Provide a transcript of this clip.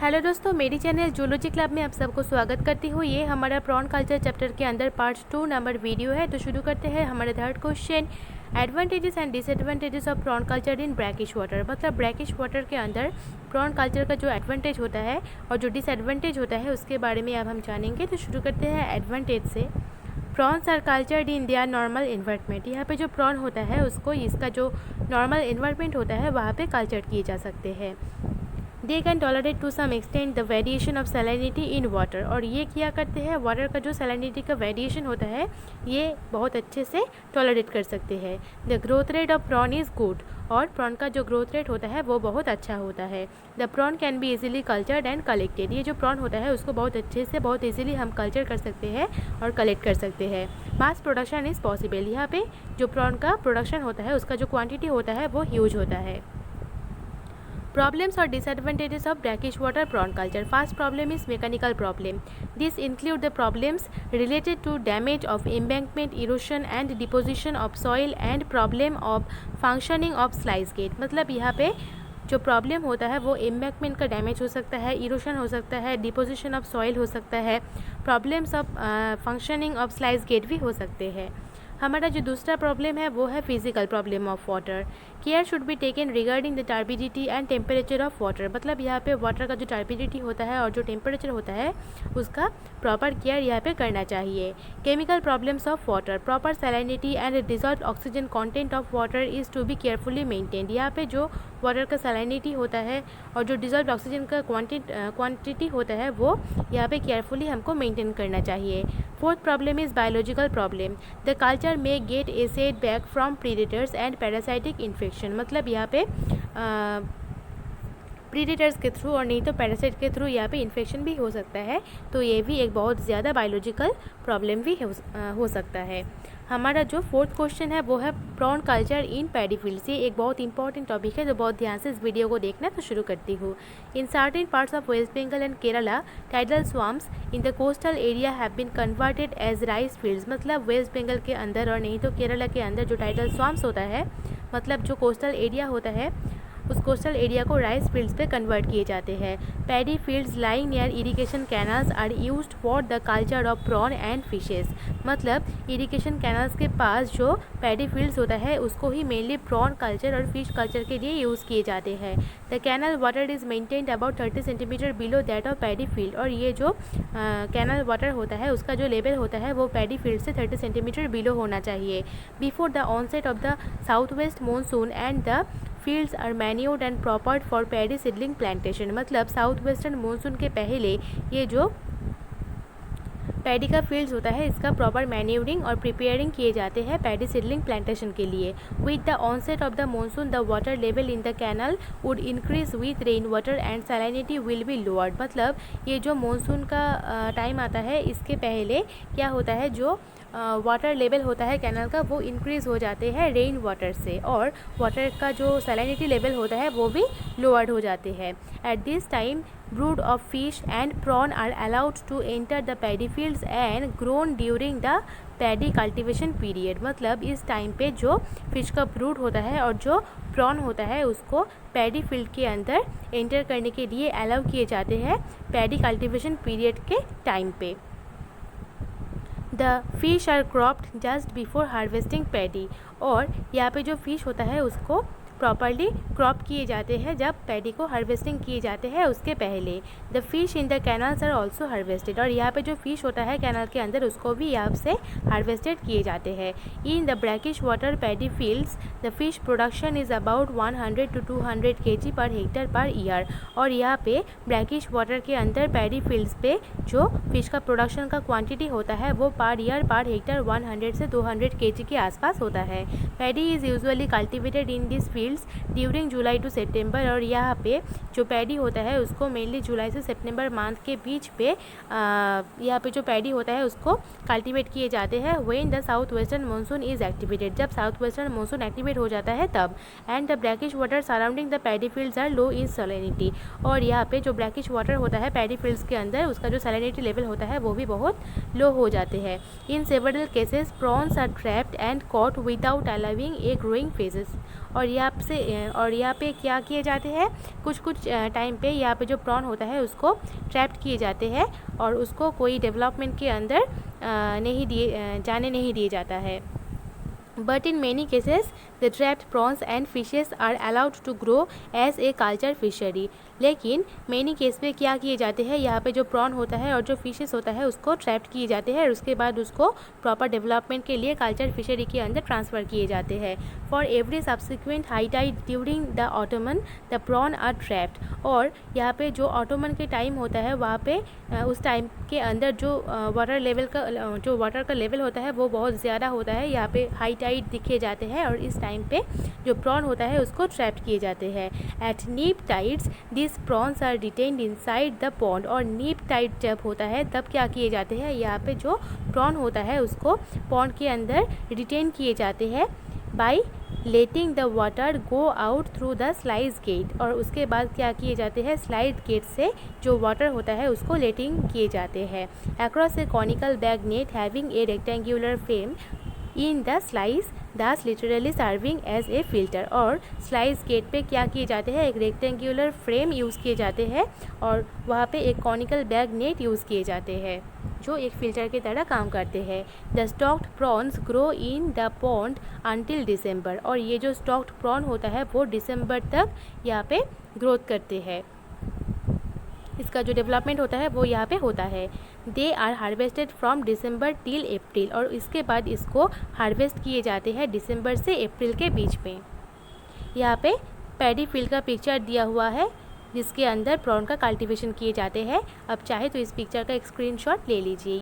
Hello दोस्तों, मेरी channel zoology club में आप सबको स्वागत करती हूँ। ये हमारा प्रॉन कल्चर चैप्टर के अंदर पार्ट 2 नंबर वीडियो है। तो शुरू करते हैं हमारा third question, advantages and disadvantages of prawn culture in brackish water. मतलब ब्रैकिश वाटर के अंदर प्रॉन कल्चर का जो एडवांटेज होता है और जो डिसएडवांटेज होता है उसके बारे में अब हम जानेंगे। तो शुरू करते हैं एडवांटेज से। Prawns are cultured in their normal environment. यहाँ पे जो प्रॉन होता है उसको इसका जो नॉर्मल इन्वायरमेंट होता है वहाँ पे कल्चर किए जा सकते हैं। They can tolerate to some extent the variation of salinity in water. और ये किया करते हैं, वाटर का जो सैलिनिटी का वेरिएशन होता है ये बहुत अच्छे से टॉलरेट कर सकते हैं। The growth rate of prawn is good. और प्रॉन का जो ग्रोथ रेट होता है वो बहुत अच्छा होता है। The prawn can be easily cultured and collected. ये जो प्रॉन होता है उसको बहुत अच्छे से बहुत इजीली हम कल्चर कर सकते हैं और कलेक्ट कर सकते हैं। Mass production is possible. यहाँ पे जो प्रॉन का प्रोडक्शन होता है उसका जो क्वान्टिटी होता है वो ह्यूज होता है। Problems or disadvantages of brackish water prawn culture. First problem is mechanical problem. This include the problems related to damage of embankment, erosion and deposition of soil and problem of functioning of sluice gate. मतलब यहाँ पे जो problem होता है वो embankment का damage हो सकता है, इरोशन हो सकता है, डिपोजिशन ऑफ सॉइल हो सकता है, problems of functioning of sluice gate भी हो सकते हैं। हमारा जो दूसरा प्रॉब्लम है वो है physical problem of water. Care should be taken regarding the turbidity and temperature of water. मतलब यहाँ पे वाटर का जो टर्बिडिटी होता है और जो टेम्परेचर होता है उसका प्रॉपर केयर यहाँ पे करना चाहिए। Chemical problems of water, proper salinity and dissolve oxygen content of water is to be carefully maintained. यहाँ पे जो वाटर का सैलिनिटी होता है और जो डिजॉल्व ऑक्सीजन का क्वांटिटी होता है वो यहाँ पे केयरफुली हमको मेंटेन करना चाहिए। Fourth problem is biological problem. The culture में get a set back from predators and parasitic infection. मतलब यहाँ पे प्रीडेटर्स के थ्रू और नहीं तो पैरासाइट के थ्रू यहाँ पे इन्फेक्शन भी हो सकता है। तो ये भी एक बहुत ज़्यादा बायोलॉजिकल प्रॉब्लम भी हो सकता है। हमारा जो फोर्थ क्वेश्चन है वो है prawn culture in paddy fields. ये एक बहुत इंपॉर्टेंट टॉपिक है तो बहुत ध्यान से इस वीडियो को देखना। तो शुरू करती हूँ। In certain parts of West Bengal and Kerala tidal swamps in the coastal area have been converted as rice fields. मतलब वेस्ट बंगाल के अंदर और नहीं तो केरला के अंदर जो टाइडल स्वाम्स होता है, मतलब जो कोस्टल एरिया होता है उस कोस्टल एरिया को राइस फील्ड्स पे कन्वर्ट किए जाते हैं। Paddy fields lying near irrigation canals are used for the culture of prawn and fishes. मतलब इरिगेशन कैनल्स के पास जो पैडी फील्ड्स होता है उसको ही मेनली प्रॉन कल्चर और फिश कल्चर के लिए यूज़ किए जाते हैं। The canal water is maintained about 30 centimetre below that of paddy field. और ये जो कैनल वाटर होता है उसका जो लेवल होता है वो पैडी फील्ड से 30 सेंटीमीटर बिलो होना चाहिए। Before the onset of the south west monsoon and the fields are manured and prepared for paddy seedling plantation. मतलब साउथ वेस्टर्न मानसून के पहले ये जो पैडी का फील्ड्स होता है इसका प्रॉपर मैन्योरिंग और प्रिपेयरिंग किए जाते हैं पैडी सीडलिंग प्लांटेशन के लिए। With the onset of the monsoon the water level in the canal would increase with rain water and salinity will be lowered. मतलब ये जो मानसून का टाइम आता है इसके पहले क्या होता है, जो वाटर लेवल होता है कैनल का वो इंक्रीज़ हो जाते हैं रेन वाटर से और वाटर का जो सैलिनिटी लेवल होता है वो भी लोअर्ड हो जाते हैं। At this time brood of fish and prawn are allowed to enter the paddy fields and grown during the paddy cultivation period. मतलब इस टाइम पे जो फिश का ब्रूड होता है और जो प्रॉन होता है उसको पैडी फील्ड के अंदर एंटर करने के लिए अलाउ किए जाते हैं पैडी कल्टिवेशन पीरियड के टाइम पे। The fish are cropped just before harvesting paddy. और यहाँ पे जो फिश होता है उसको प्रॉपरली क्रॉप किए जाते हैं जब पैडी को हार्वेस्टिंग किए जाते हैं उसके पहले। The fish in the canals are also harvested. और यहाँ पे जो फिश होता है कैनल के अंदर उसको भी यहाँ से हार्वेस्टेड किए जाते हैं। In the brackish water paddy fields the fish production is about 100 to 200 kg per hectare per year. और यहाँ पे ब्रैकिश वाटर के अंदर पैडी फील्ड्स पे जो फिश का प्रोडक्शन का क्वांटिटी होता है वो पर ईयर पर हेक्टर 100 से 200 kg के आसपास होता है। Paddy is usually cultivated in this during July to September. और यहाँ पे जो पैडी होता है उसको मेनली जुलाई से सितंबर मंथ के बीच पे यहाँ पे जो पैडी होता है उसको कल्टीवेट किए जाते हैं। When the south western monsoon is activated, जब साउथ वेस्टर्न मानसून एक्टिवेट हो जाता है तब। And the brackish water surrounding the paddy fields are low in salinity. और यहाँ पे जो ब्रैकिश वाटर होता है पैडी फील्ड्स के अंदर उसका जो सैलिनिटी लेवल होता है वो भी बहुत लो हो जाते हैं। In several cases prawns are trapped and caught without allowing a growing phases. और यहाँ यहाँ पे क्या किए जाते हैं, कुछ टाइम पे यहाँ पे जो प्रॉन होता है उसको ट्रैप्ड किए जाते हैं और उसको कोई डेवलपमेंट के अंदर जाने नहीं दिया जाता है। But in many cases, the trapped prawns and fishes are allowed to grow as a culture fishery. लेकिन मैनी केस में क्या किए जाते हैं, यहाँ पे जो प्रॉन होता है और जो फिशेस होता है उसको ट्रैप्ड किए जाते हैं और उसके बाद उसको प्रॉपर डेवलपमेंट के लिए कल्चर फिशरी के अंदर ट्रांसफ़र किए जाते हैं। For every subsequent high tide during the autumn the prawn are trapped. और यहाँ पे जो ऑटोमन के टाइम होता है वहाँ पे उस टाइम के अंदर जो वाटर का लेवल होता है वो बहुत ज़्यादा होता है, यहाँ पे हाई टाइड दिखे जाते हैं और इस टाइम पे जो प्रॉन होता है उसको ट्रैप्ड किए जाते हैं। At neap tides this prawns are detained inside the pond. और नीप टाइड जब होता है तब क्या किए जाते हैं, यहाँ पे जो प्रॉन होता है उसको पॉन्ड के अंदर डिटेन किए जाते हैं by letting the water go out through the sluice gate. और उसके बाद क्या किए जाते हैं, स्लाइड गेट से जो वाटर होता है उसको लेटिंग किए जाते हैं। Across a conical bag net having a rectangular frame in the sluice this literally serving as a filter. और स्लाइस गेट पे क्या किए जाते हैं, एक रेक्टेंगुलर फ्रेम यूज़ किए जाते हैं और वहाँ पे एक कॉनिकल बैग नेट यूज़ किए जाते हैं जो एक फ़िल्टर की तरह काम करते हैं। The stocked prawns grow in the pond until December. और ये जो स्टॉक्ड प्रॉन होता है वो दिसंबर तक यहाँ पे ग्रोथ करते हैं, इसका जो डेवलपमेंट होता है वो यहाँ पे होता है। They are harvested from December till April. और इसके बाद इसको हार्वेस्ट किए जाते हैं दिसंबर से अप्रैल के बीच में। यहाँ पे पैडी फील्ड का पिक्चर दिया हुआ है जिसके अंदर प्रॉन का कल्टीवेशन किए जाते हैं। अब चाहे तो इस पिक्चर का एक स्क्रीनशॉट ले लीजिए।